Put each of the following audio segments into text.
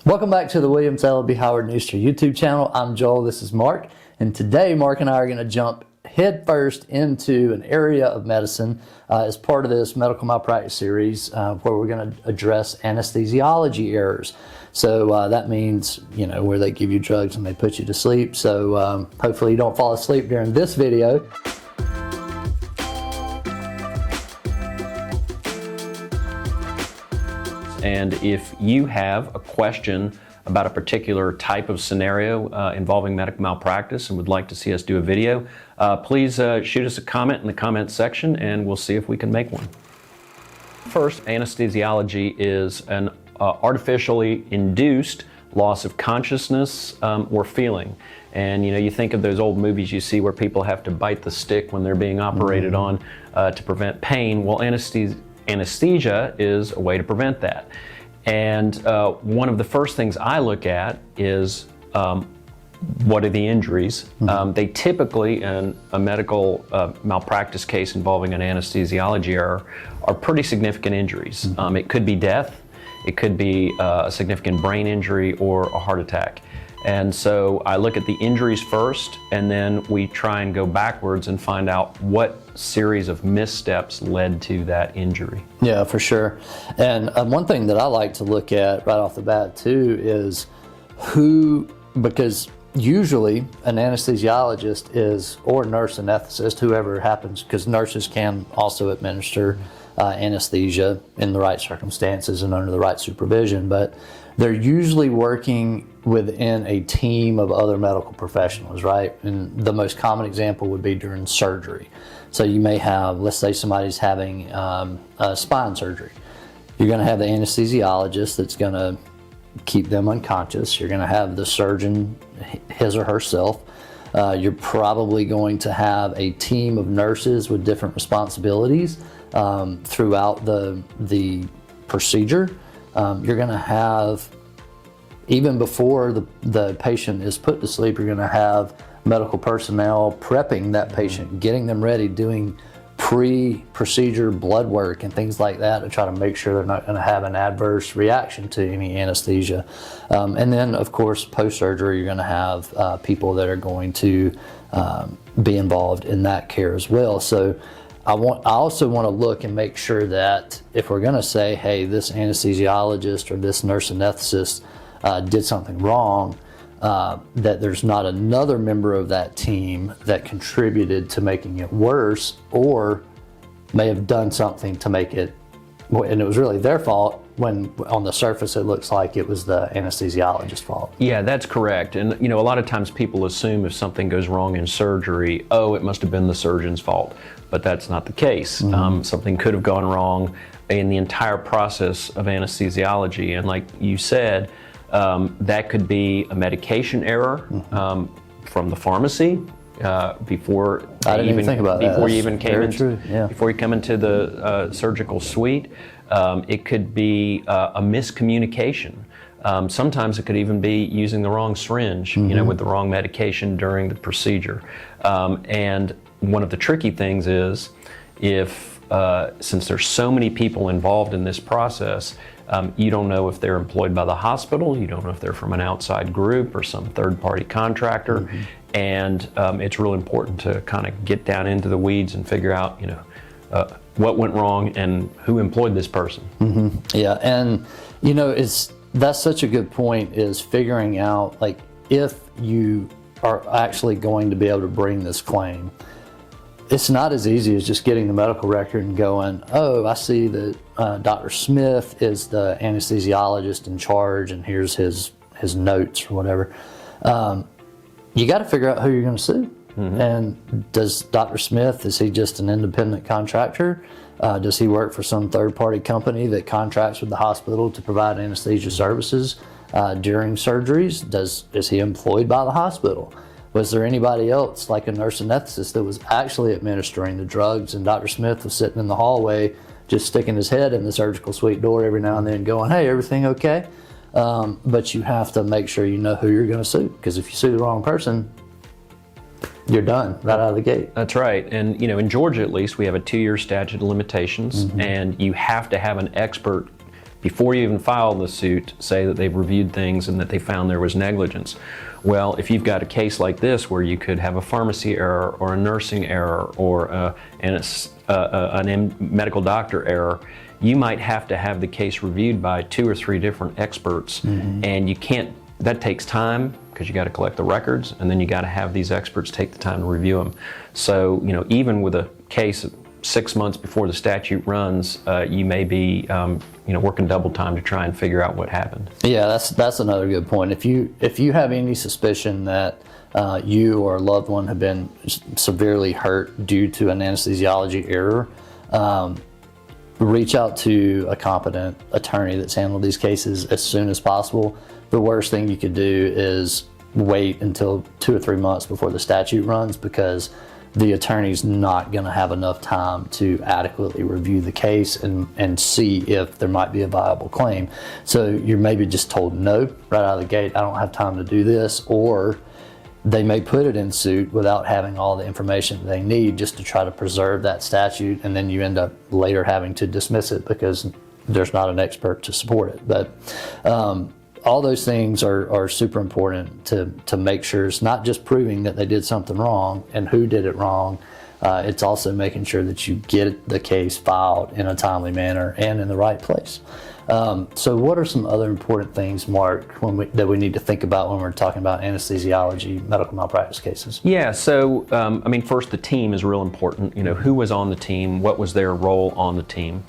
Welcome back to the Williams Elleby Howard Newster YouTube channel. I'm Joel, this is Mark, and today Mark and I are going to jump headfirst into an area of medicine as part of this medical malpractice series where we're going to address anesthesiology errors. So that means, where they give you drugs and they put you to sleep. So hopefully you don't fall asleep during this video. And if you have a question about a particular type of scenario involving medical malpractice and would like to see us do a video, please shoot us a comment in the comment section and we'll see if we can make one. First, anesthesiology is an artificially induced loss of consciousness or feeling. And you think of those old movies you see where people have to bite the stick when they're being operated on to prevent pain. Well, anesthesia is a way to prevent that. And one of the first things I look at is what are the injuries? They typically, in a medical malpractice case involving an anesthesiology error, are pretty significant injuries. It could be death, it could be a significant brain injury or a heart attack. And so I look at the injuries first, and then we try and go backwards and find out what series of missteps led to that injury. Yeah, for sure. And one thing that I like to look at right off the bat too is because usually an anesthesiologist is, or nurse anesthetist, whoever happens, because nurses can also administer anesthesia in the right circumstances and under the right supervision, but they're usually working within a team of other medical professionals, right? And the most common example would be during surgery. So you may have, let's say somebody's having a spine surgery. You're gonna have the anesthesiologist that's gonna keep them unconscious. You're gonna have the surgeon, his or herself. You're probably going to have a team of nurses with different responsibilities throughout the procedure. You're going to have, even before the patient is put to sleep, you're going to have medical personnel prepping that patient, getting them ready, doing pre-procedure blood work and things like that to try to make sure they're not going to have an adverse reaction to any anesthesia. And then, of course, post-surgery, you're going to have people that are going to be involved in that care as well. So I also want to look and make sure that if we're going to say, hey, this anesthesiologist or this nurse anesthetist did something wrong, that there's not another member of that team that contributed to making it worse or may have done something to make it, and it was really their fault, when on the surface it looks like it was the anesthesiologist's fault. Yeah, that's correct. And a lot of times people assume if something goes wrong in surgery, oh, it must have been the surgeon's fault. But that's not the case. Something could have gone wrong in the entire process of anesthesiology. And like you said, that could be a medication error from the pharmacy before you even came in, before you come into the surgical suite. It could be a miscommunication. Sometimes it could even be using the wrong syringe, with the wrong medication during the procedure. And one of the tricky things is since there's so many people involved in this process, you don't know if they're employed by the hospital, you don't know if they're from an outside group or some third-party contractor, and it's real important to kind of get down into the weeds and figure out, what went wrong and who employed this person. Yeah, and that's such a good point, is figuring out, like, if you are actually going to be able to bring this claim. It's not as easy as just getting the medical record and going, oh, I see that Dr. Smith is the anesthesiologist in charge and here's his notes or whatever. You got to figure out who you're going to sue. And does Dr. Smith, is he just an independent contractor? Does he work for some third-party company that contracts with the hospital to provide anesthesia services during surgeries? Is he employed by the hospital? Was there anybody else, like a nurse anesthetist, that was actually administering the drugs and Dr. Smith was sitting in the hallway just sticking his head in the surgical suite door every now and then going, hey, everything okay? But you have to make sure you know who you're going to sue, because if you sue the wrong person, you're done right out of the gate. That's right. And in Georgia at least, we have a 2-year statute of limitations, and you have to have an expert before you even file the suit, say that they've reviewed things and that they found there was negligence. Well, if you've got a case like this where you could have a pharmacy error or a nursing error or a medical doctor error, you might have to have the case reviewed by 2 or 3 different experts, and you can't, that takes time because you got to collect the records, and then you got to have these experts take the time to review them. So, you know, even with a case 6 months before the statute runs, you may be, you know, working double time to try and figure out what happened. Yeah, that's another good point. If you have any suspicion that you or a loved one have been severely hurt due to an anesthesiology error, reach out to a competent attorney that's handled these cases as soon as possible. The worst thing you could do is wait until 2 or 3 months before the statute runs, because the attorney's not going to have enough time to adequately review the case and see if there might be a viable claim. So you're maybe just told no right out of the gate, I don't have time to do this, or they may put it in suit without having all the information they need just to try to preserve that statute, and then you end up later having to dismiss it because there's not an expert to support it. But all those things are super important to make sure it's not just proving that they did something wrong and who did it wrong. It's also making sure that you get the case filed in a timely manner and in the right place. So what are some other important things, Mark, that we need to think about when we're talking about anesthesiology, medical malpractice cases? Yeah, so, I mean, first, the team is real important. You know, who was on the team, what was their role on the team,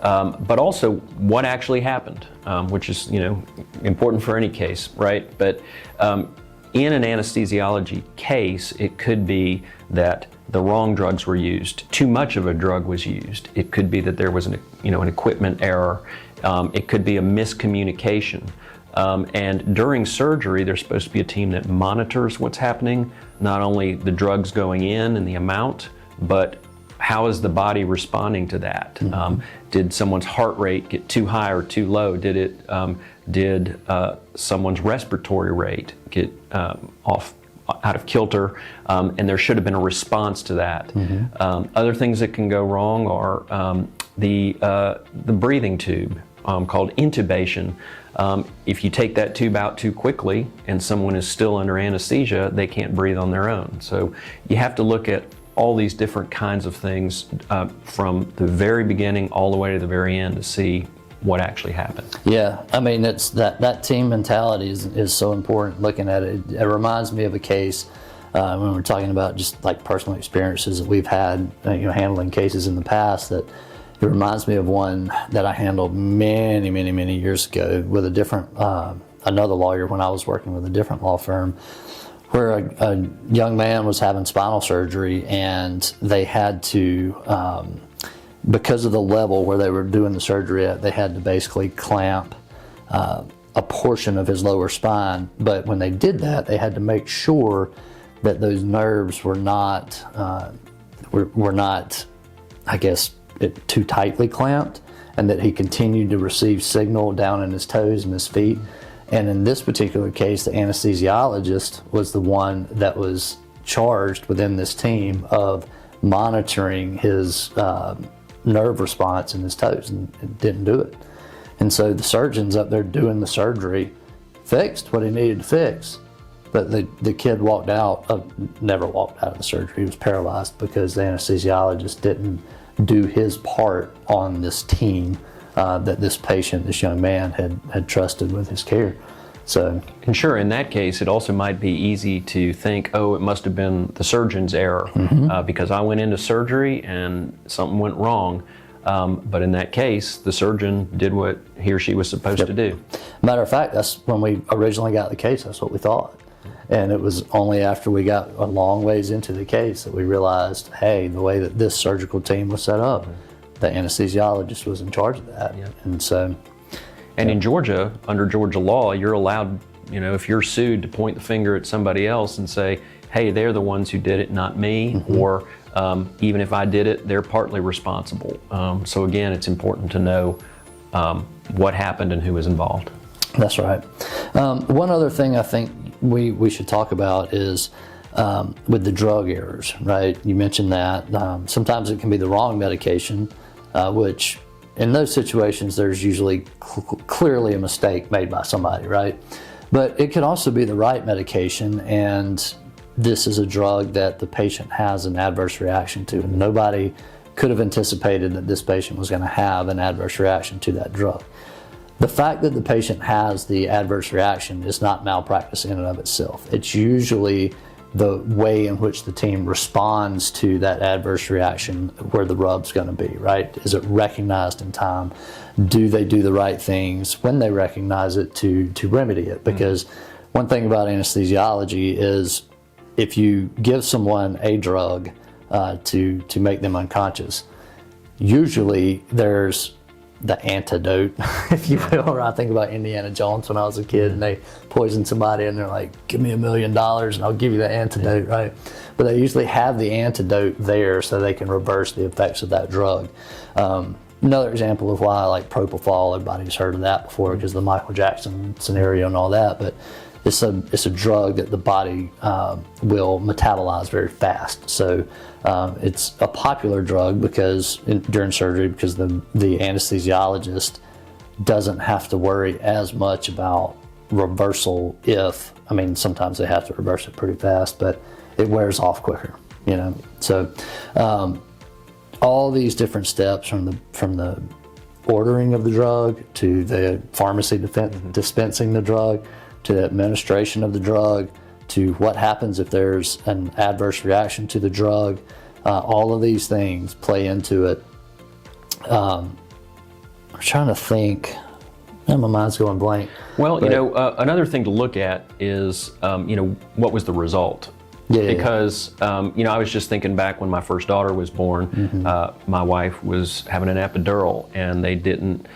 but also what actually happened, which is, you know, important for any case, right? But in an anesthesiology case, it could be that the wrong drugs were used, too much of a drug was used. It could be that there was an equipment error. It could be a miscommunication. And during surgery, there's supposed to be a team that monitors what's happening, not only the drugs going in and the amount, but how is the body responding to that? Did someone's heart rate get too high or too low? Did someone's respiratory rate get out of kilter? And there should have been a response to that. Other things that can go wrong are the breathing tube, called intubation. If you take that tube out too quickly and someone is still under anesthesia, they can't breathe on their own. So you have to look at all these different kinds of things from the very beginning all the way to the very end to see what actually happened. Yeah, I mean, it's that team mentality is so important. Looking at it, it reminds me of a case when we're talking about just like personal experiences that we've had, handling cases in the past. That it reminds me of one that I handled many years ago with a different another lawyer when I was working with a different law firm, where a young man was having spinal surgery, and they had to, because of the level where they were doing the surgery at, they had to basically clamp a portion of his lower spine. But when they did that, they had to make sure that those nerves were not, I guess, too tightly clamped, and that he continued to receive signal down in his toes and his feet. And in this particular case, the anesthesiologist was the one that was charged within this team of monitoring his nerve response in his toes, and didn't do it. And so the surgeons up there doing the surgery fixed what he needed to fix, but the kid never walked out of the surgery. He was paralyzed because the anesthesiologist didn't do his part on this team that this patient, this young man, had trusted with his care. So, and sure, in that case, it also might be easy to think, oh, it must have been the surgeon's error because I went into surgery and something went wrong. But in that case, the surgeon did what he or she was supposed to do. Matter of fact, that's when we originally got the case, that's what we thought. And it was only after we got a long ways into the case that we realized, hey, the way that this surgical team was set up, the anesthesiologist was in charge of that. And so, and in Georgia, under Georgia law, you're allowed, if you're sued, to point the finger at somebody else and say, hey, they're the ones who did it, not me, or even if I did it, they're partly responsible. So again, it's important to know what happened and who was involved. That's right. One other thing I think we should talk about is with the drug errors, right? You mentioned that. Sometimes it can be the wrong medication, which in those situations, there's usually clearly a mistake made by somebody, right? But it could also be the right medication, and this is a drug that the patient has an adverse reaction to, and nobody could have anticipated that this patient was going to have an adverse reaction to that drug. The fact that the patient has the adverse reaction is not malpractice in and of itself. It's usually the way in which the team responds to that adverse reaction where the rub's going to be, right? Is it recognized in time? Do they do the right things when they recognize it to remedy it? Because one thing about anesthesiology is if you give someone a drug to make them unconscious, usually there's the antidote, if you will. I think about Indiana Jones when I was a kid and they poisoned somebody and they're like, give me $1 million and I'll give you the antidote, right? But they usually have the antidote there so they can reverse the effects of that drug. Another example of why I like propofol, everybody's heard of that before because of the Michael Jackson scenario and all that, but it's a drug that the body will metabolize very fast. So it's a popular drug because during surgery, because the anesthesiologist doesn't have to worry as much about reversal sometimes they have to reverse it pretty fast, but it wears off quicker, you know. So all these different steps from the ordering of the drug to the pharmacy dispensing the drug, to the administration of the drug, to what happens if there's an adverse reaction to the drug. All of these things play into it. I'm trying to think. My mind's going blank. Well, another thing to look at is, what was the result? Because I was just thinking back when my first daughter was born, my wife was having an epidural and they didn't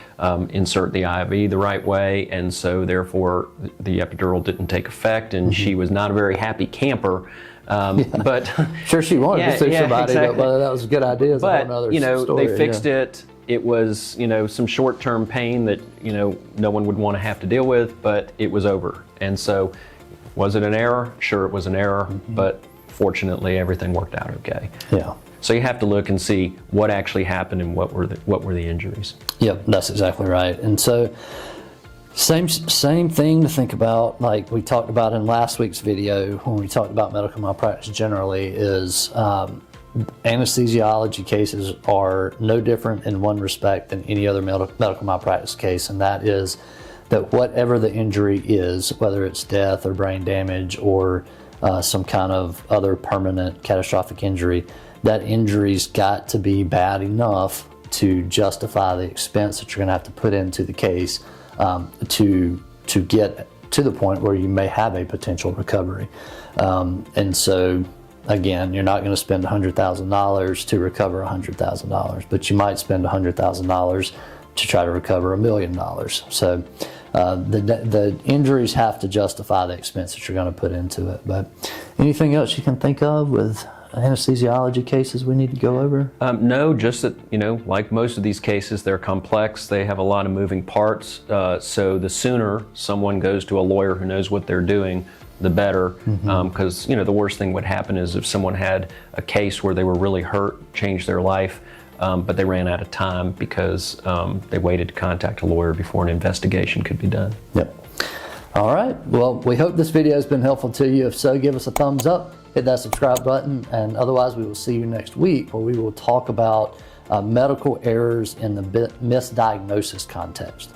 insert the IV the right way, and so therefore the epidural didn't take effect, and she was not a very happy camper. But sure, she wanted to see somebody, exactly. But whether that was a good idea is a whole other story. They fixed it. It was some short-term pain that no one would want to have to deal with, but it was over. And so, was it an error? Sure, it was an error, but fortunately everything worked out okay. Yeah. So you have to look and see what actually happened and what were the injuries. Yep, that's exactly right. And so same thing to think about, like we talked about in last week's video when we talked about medical malpractice generally, is anesthesiology cases are no different in one respect than any other medical malpractice case, and that is that whatever the injury is, whether it's death or brain damage or some kind of other permanent catastrophic injury, that injury's got to be bad enough to justify the expense that you're going to have to put into the case to get to the point where you may have a potential recovery. And so, again, you're not going to spend $100,000 to recover $100,000, but you might spend $100,000 to try to recover $1 million. So the injuries have to justify the expense that you're going to put into it. But anything else you can think of with anesthesiology cases we need to go over? No, just that, like most of these cases, they're complex. They have a lot of moving parts. So the sooner someone goes to a lawyer who knows what they're doing, the better. Because, the worst thing would happen is if someone had a case where they were really hurt, changed their life, but they ran out of time because they waited to contact a lawyer before an investigation could be done. Yep. All right. Well, we hope this video has been helpful to you. If so, give us a thumbs up, hit that subscribe button, and otherwise we will see you next week where we will talk about medical errors in the misdiagnosis context.